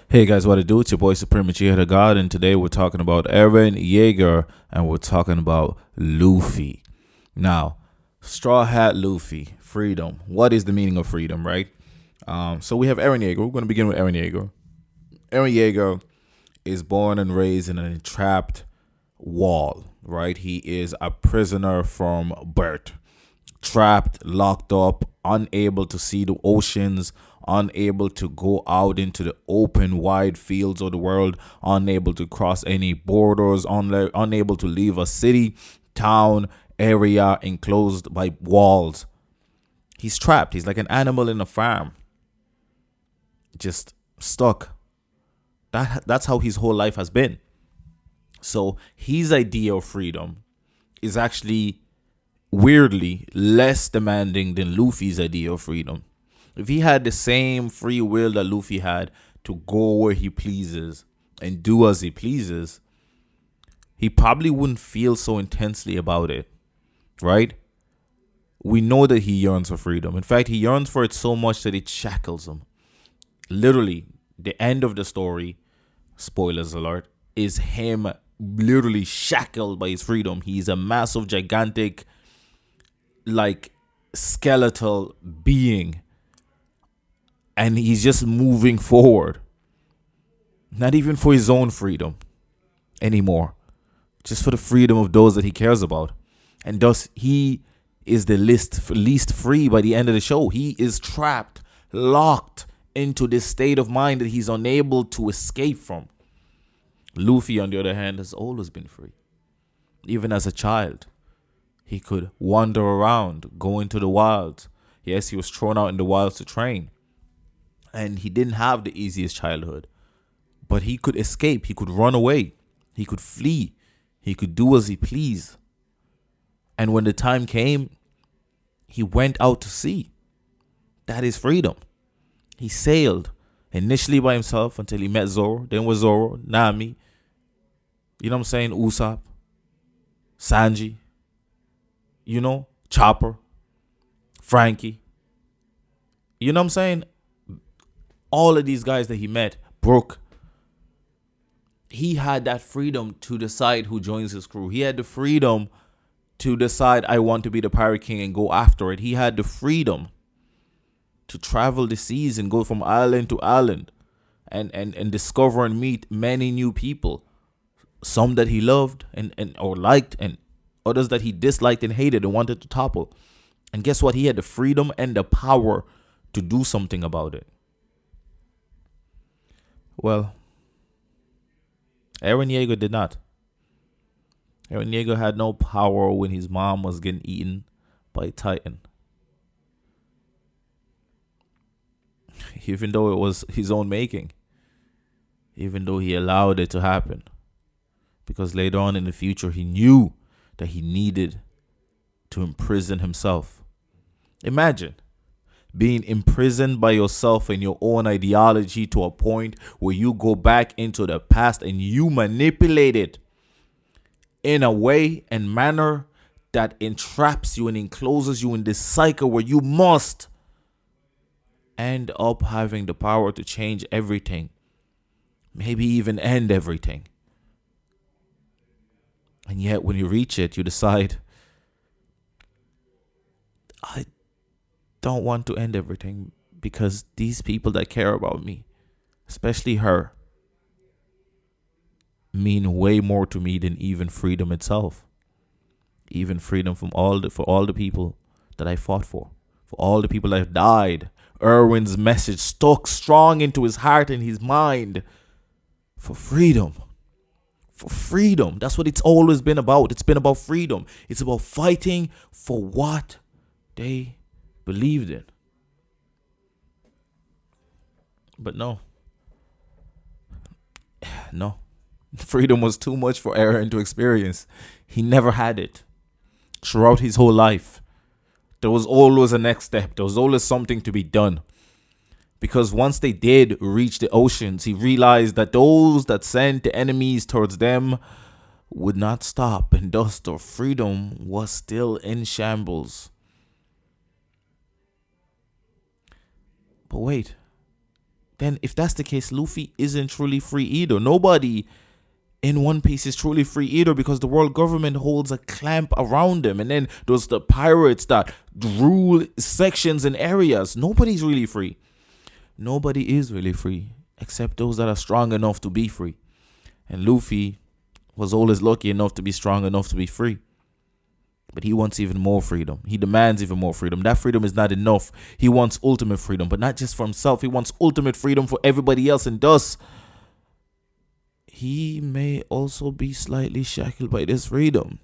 Hey guys, what it do? It's your boy Supreme Uchiha the God, and today we're talking about Eren Yeager, and we're talking about Luffy. Now, Straw Hat Luffy, freedom. What is the meaning of freedom, right? So we have Eren Yeager. We're going to begin with Eren Yeager. Eren Yeager is born and raised in an entrapped wall, right? He is a prisoner from birth, trapped, locked up, unable to see the oceans, unable to go out into the open, wide fields of the world, unable to cross any borders, unable to leave a city, town, area enclosed by walls. He's trapped. He's like an animal in a farm, just stuck. That's how his whole life has been. So his idea of freedom is actually weirdly less demanding than Luffy's idea of freedom. If he had the same free will that Luffy had to go where he pleases and do as he pleases, he probably wouldn't feel so intensely about it, right? We know that he yearns for freedom. In fact, he yearns for it so much that it shackles him. Literally, the end of the story, spoilers alert, is him literally shackled by his freedom. He's a massive, gigantic, like skeletal being, and he's just moving forward, not even for his own freedom anymore, just for the freedom of those that he cares about. And thus he is the least free by the end of the show. He is trapped, locked into this state of mind that he's unable to escape from. Luffy, on the other hand, has always been free. Even as a child, he could wander around, go into the wilds. Yes, he was thrown out in the wilds to train. And he didn't have the easiest childhood. But he could escape. He could run away. He could flee. He could do as he pleased. And when the time came, he went out to sea. That is freedom. He sailed initially by himself until he met Zoro. Then with Zoro, Nami, you know what I'm saying? Usopp, Sanji, Chopper, Frankie. You know what I'm saying? All of these guys that he met, Brooke, he had that freedom to decide who joins his crew. He had the freedom to decide, I want to be the Pirate King, and go after it. He had the freedom to travel the seas and go from island to island and discover and meet many new people. Some that he loved and or liked, and others that he disliked and hated and wanted to topple. And guess what? He had the freedom and the power to do something about it. Well, Eren Yeager did not. Eren Yeager had no power when his mom was getting eaten by a Titan. Even though it was his own making. Even though he allowed it to happen. Because later on in the future, he knew that he needed to imprison himself. Imagine being imprisoned by yourself and your own ideology to a point where you go back into the past and you manipulate it in a way and manner that entraps you and encloses you in this cycle where you must end up having the power to change everything, maybe even end everything. And yet when you reach it, you decide, I don't want to end everything because these people that care about me, especially her, mean way more to me than even freedom itself. Even freedom for all the people that I fought for all the people that have died. Erwin's message stuck strong into his heart and his mind for freedom. For freedom. That's what it's always been about. It's been about freedom. It's about fighting for what they believed in. But no. Freedom was too much for Eren to experience. He never had it. Throughout his whole life, there was always a next step. There was always something to be done. Because once they did reach the oceans, he realized that those that sent the enemies towards them would not stop, and thus their freedom was still in shambles. But wait, then if that's the case, Luffy isn't truly free either. Nobody in One Piece is truly free either, because the world government holds a clamp around them. And then there's the pirates that rule sections and areas. Nobody's really free. Nobody is really free except those that are strong enough to be free. And Luffy was always lucky enough to be strong enough to be free. But he wants even more freedom. He demands even more freedom. That freedom is not enough. He wants ultimate freedom, but not just for himself. He wants ultimate freedom for everybody else. And thus, he may also be slightly shackled by this freedom.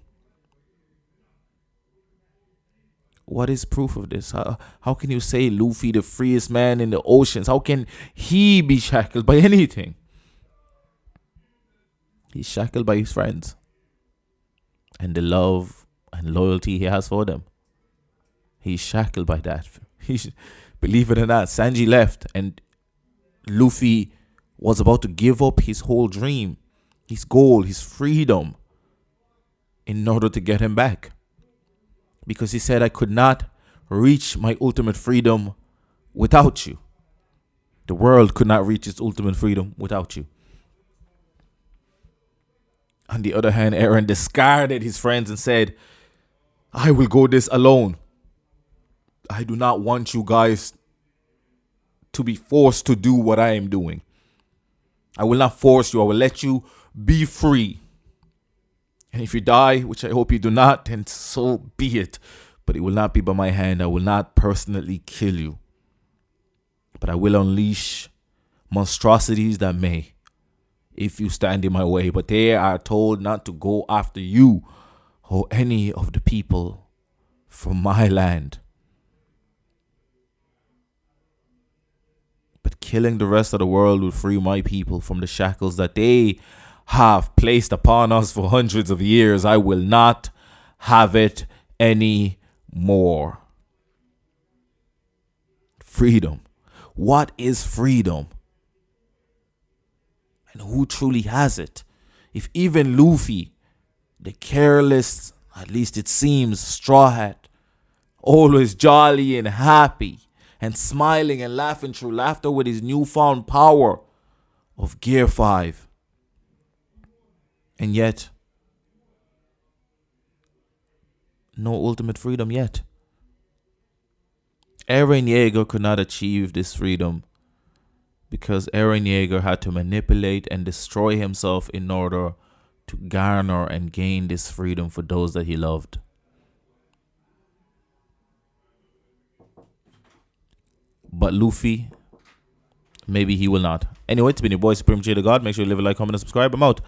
What is proof of this? How can you say Luffy, the freest man in the oceans? How can he be shackled by anything? He's shackled by his friends and the love and loyalty he has for them. He's shackled by that. Believe it or not, Sanji left and Luffy was about to give up his whole dream, his goal, his freedom, in order to get him back. Because he said, I could not reach my ultimate freedom without you. The world could not reach its ultimate freedom without you. On the other hand, Eren discarded his friends and said, I will go this alone. I do not want you guys to be forced to do what I am doing. I will not force you. I will let you be free. And if you die, which I hope you do not, then so be it. But it will not be by my hand. I will not personally kill you. But I will unleash monstrosities that may, if you stand in my way. But they are told not to go after you or any of the people from my land. But killing the rest of the world will free my people from the shackles that they have placed upon us for hundreds of years. I will not have it any more. Freedom. What is freedom? And who truly has it? If even Luffy, the careless, at least it seems, Straw Hat, always jolly and happy and smiling and laughing through laughter with his newfound power of Gear 5. And yet, no ultimate freedom yet. Eren Yeager could not achieve this freedom because Eren Yeager had to manipulate and destroy himself in order to garner and gain this freedom for those that he loved. But Luffy, maybe he will not. Anyway, it's been your boy Supreme J the God. Make sure you leave a like, comment, and subscribe. I'm out.